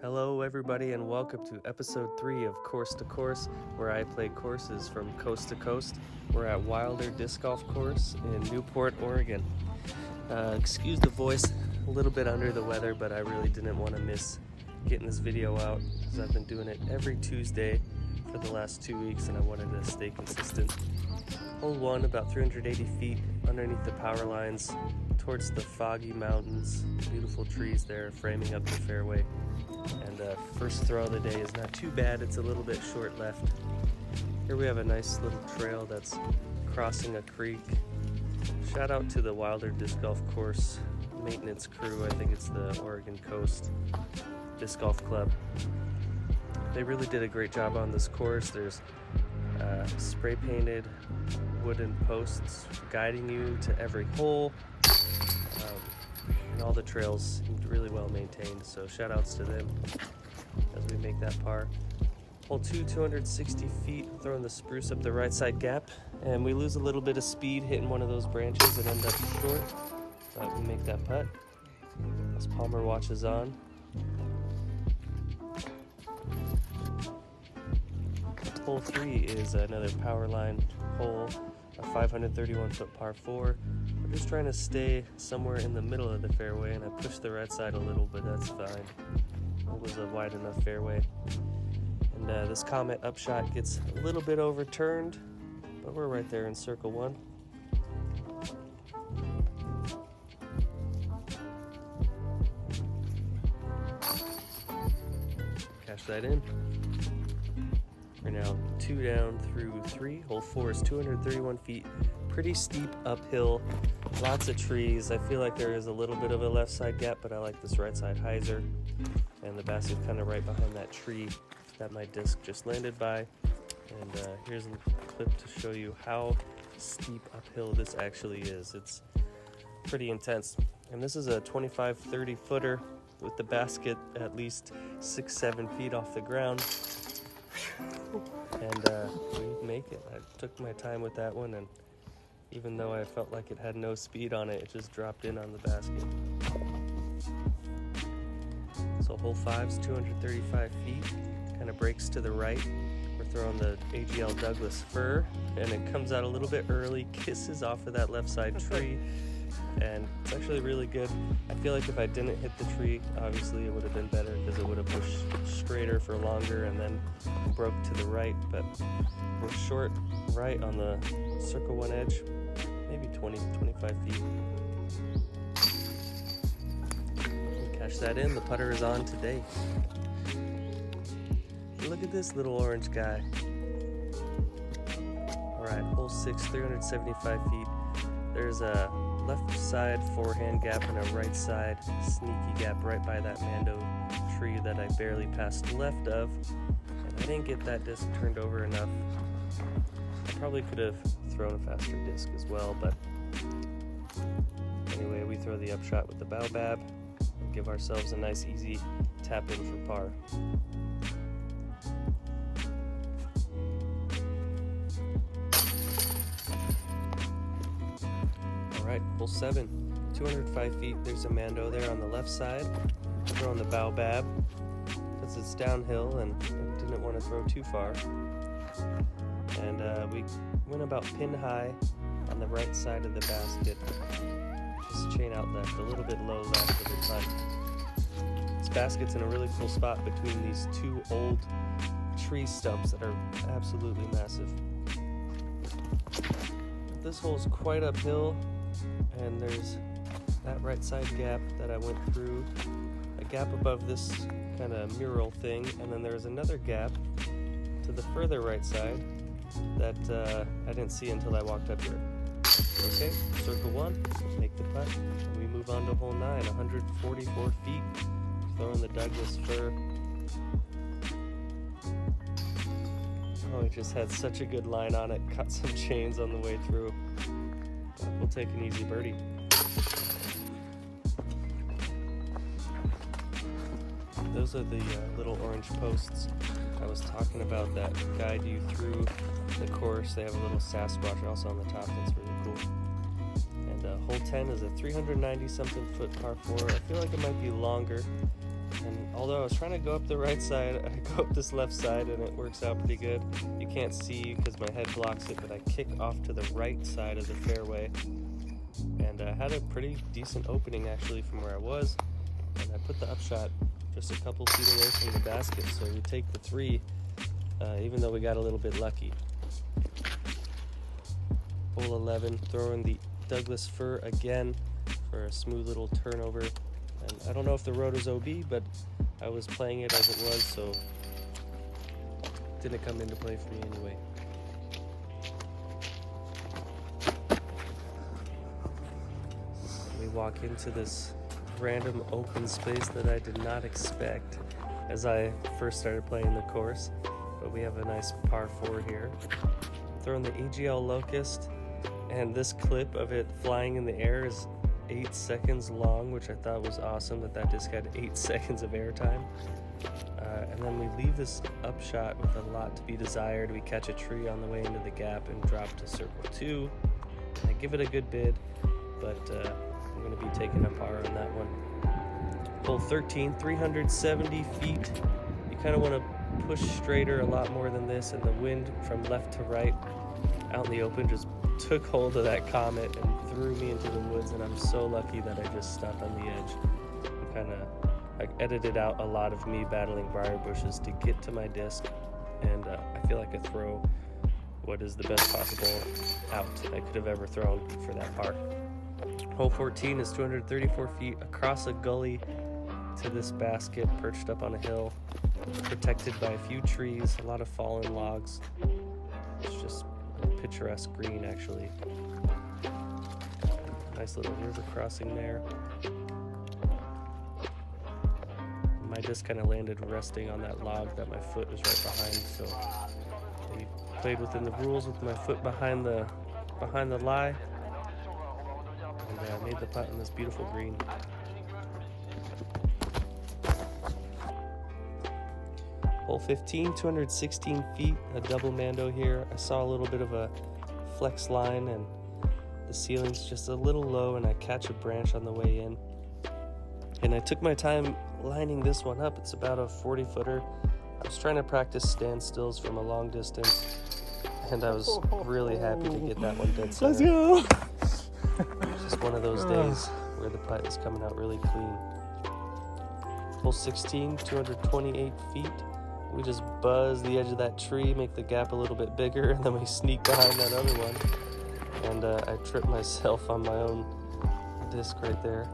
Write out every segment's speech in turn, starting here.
Hello everybody and welcome to episode 3 of Course to Course, where I play courses from coast to coast. We're at Wilder Disc Golf Course in Newport, Oregon. Excuse the voice, a little bit under the weather, but I really didn't want to miss getting this video out because I've been doing it every Tuesday for the last 2 weeks and I wanted to stay consistent. Hole 1, about 380 feet underneath the power lines towards the foggy mountains. Beautiful trees there framing up the fairway. And first throw of the day is not too bad, it's a little bit short left. Here we have a nice little trail that's crossing a creek. Shout out to the Wilder Disc Golf Course maintenance crew. I think it's the Oregon Coast Disc Golf Club. They really did a great job on this course. There's spray painted wooden posts guiding you to every hole. And all the trails seemed really well maintained, so shout outs to them as we make that par. Hole 2, 260 feet, throwing the spruce up the right side gap, and we lose a little bit of speed hitting one of those branches and end up short, but we make that putt as Palmer watches on. Hole 3 is another power line hole, a 531 foot par 4. We're just trying to stay somewhere in the middle of the fairway, and I pushed the right side a little, but that's fine. It was a wide enough fairway. And this Comet upshot gets a little bit overturned, but we're right there in circle 1. Cash that in. We're now 2 down through 3. Hole 4 is 231 feet. Pretty steep uphill, lots of trees. I feel like there is a little bit of a left side gap, but I like this right side hyzer. And the basket's kind of right behind that tree that my disc just landed by. And here's a clip to show you how steep uphill this actually is. It's pretty intense. And this is a 25-30 footer with the basket at least 6-7 feet off the ground. And we make it. I took my time with that one, and even though I felt like it had no speed on it, it just dropped in on the basket. So hole 5's 235 feet, kind of breaks to the right. We're throwing the AGL Douglas fir, and it comes out a little bit early, kisses off of that left side tree, and it's actually really good. I feel like if I didn't hit the tree, obviously it would have been better because it would have pushed straighter for longer and then broke to the right, but we're short right on the circle 1 edge, maybe 20-25 feet. We'll cash that in. The putter is on today. Look at this little orange guy. Alright, hole 6, 375 feet. There's a left side forehand gap and a right side sneaky gap right by that Mando tree that I barely passed left of. And I didn't get that disc turned over enough. I probably could have thrown a faster disc as well, but anyway, we throw the upshot with the baobab and give ourselves a nice easy tap in for par. Alright, hole 7, 205 feet. There's a Mando there on the left side. Throwing the baobab because it's downhill and I didn't want to throw too far. And we went about pin high on the right side of the basket. Just chain out left, a little bit low left of the putt. This basket's in a really cool spot between these 2 old tree stumps that are absolutely massive. This hole's quite uphill, and there's that right side gap that I went through, a gap above this kind of mural thing, and then there's another gap to the further right side that I didn't see until I walked up here. Okay, circle 1, make the putt, and we move on to hole 9, 144 feet, throwing the Douglas fir. Oh, it just had such a good line on it, cut some chains on the way through. We'll take an easy birdie. Those are the little orange posts I was talking about that guide you through the course. They have a little Sasquatch also on the top that's really cool. And hole 10 is a 390 something foot par 4. I feel like it might be longer. And although I was trying to go up the right side, I go up this left side and it works out pretty good. You can't see because my head blocks it, but I kick off to the right side of the fairway. And I had a pretty decent opening actually from where I was. And I put the upshot just a couple feet away from the basket. So we take the 3, even though we got a little bit lucky. Hole 11, throwing the Douglas fir again for a smooth little turnover. And I don't know if the road is OB, but I was playing it as it was, so it didn't come into play for me anyway. We walk into this random open space that I did not expect as I first started playing the course, but we have a nice par 4 here. Throwing the AGL Locust, and this clip of it flying in the air is 8 seconds long, which I thought was awesome that disc had 8 seconds of airtime. And then we leave this upshot with a lot to be desired. We catch a tree on the way into the gap and drop to circle 2. I give it a good bid, but I'm going to be taking a par on that one. Hole 13, 370 feet. You kind of want to push straighter a lot more than this, and the wind from left to right out in the open just took hold of that Comet and threw me into the woods, and I'm so lucky that I just stopped on the edge. I edited out a lot of me battling briar bushes to get to my disc, and I feel like I throw what is the best possible out I could have ever thrown for that par. Hole 14 is 234 feet across a gully to this basket, perched up on a hill, protected by a few trees, a lot of fallen logs. It's just a picturesque green, actually. Nice little river crossing there. My disc kind of landed resting on that log that my foot was right behind, so I played within the rules with my foot behind the lie, and made the putt in this beautiful green. Hole 15, 216 feet, a double mando here. I saw a little bit of a flex line, and the ceiling's just a little low, and I catch a branch on the way in. And I took my time lining this one up. It's about a 40-footer. I was trying to practice standstills from a long distance, and I was really happy to get that one dead center. Let's go! It's just one of those days where the putt is coming out really clean. Hole 16, 228 feet. We just buzz the edge of that tree, make the gap a little bit bigger, and then we sneak behind that other one. And I tripped myself on my own disc right there.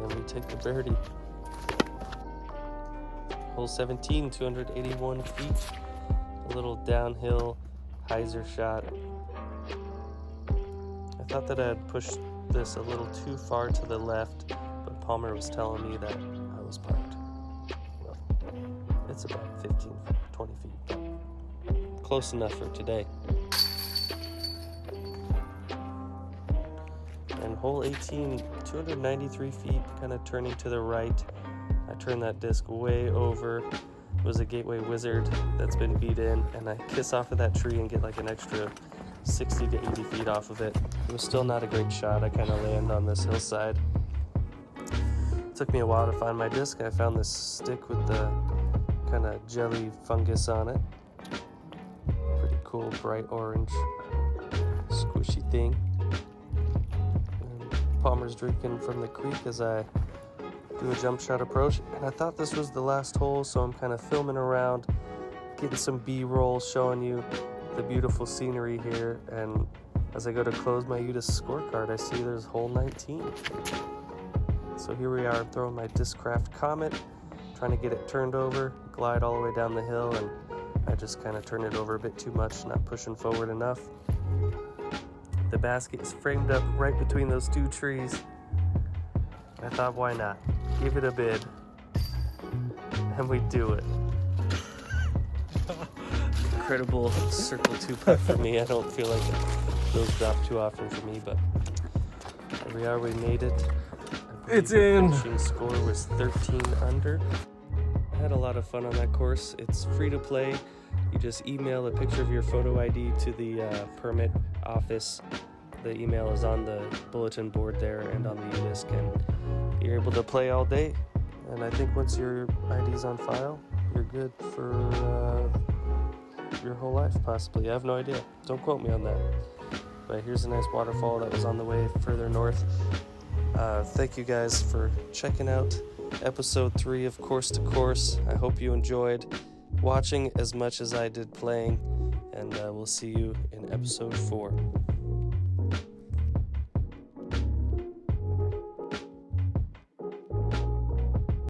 And we take the birdie. Hole 17, 281 feet. A little downhill hyzer shot. I thought that I had pushed this a little too far to the left, but Palmer was telling me that I was parked. Well, it's about 15, 20 feet, but close enough for today. And hole 18, 293 feet, kind of turning to the right. I turned that disc way over. It was a Gateway Wizard that's been beat in, and I kiss off of that tree and get like an extra 60 to 80 feet off of it. It was still not a great shot. I kind of land on this hillside. It took me a while to find my disc. I found this stick with the kind of jelly fungus on it. Pretty cool, bright orange, squishy thing. Palmer's drinking from the creek as I do a jump shot approach, and I thought this was the last hole, so I'm kind of filming around, getting some B-roll, showing you the beautiful scenery here. And as I go to close my UTIS scorecard, I see there's hole 19. So here we are, throwing my Discraft Comet, trying to get it turned over, glide all the way down the hill, and I just kind of turned it over a bit too much, not pushing forward enough. The basket is framed up right between those two trees. I thought, why not? Give it a bid. And we do it. Incredible circle 2 putt for me. I don't feel like those drop too often for me, but here we are, we made it. It's in. The finishing score was 13 under. I had a lot of fun on that course. It's free to play. You just email a picture of your photo ID to the permit office, The email is on the bulletin board there and on the UDisc, and you're able to play all day. And I think once your ID's on file, you're good for your whole life, possibly. I have no idea. Don't quote me on that. But here's a nice waterfall that was on the way further north. Thank you guys for checking out episode 3 of Course to Course. I hope you enjoyed watching as much as I did playing, and we'll see you in episode 4.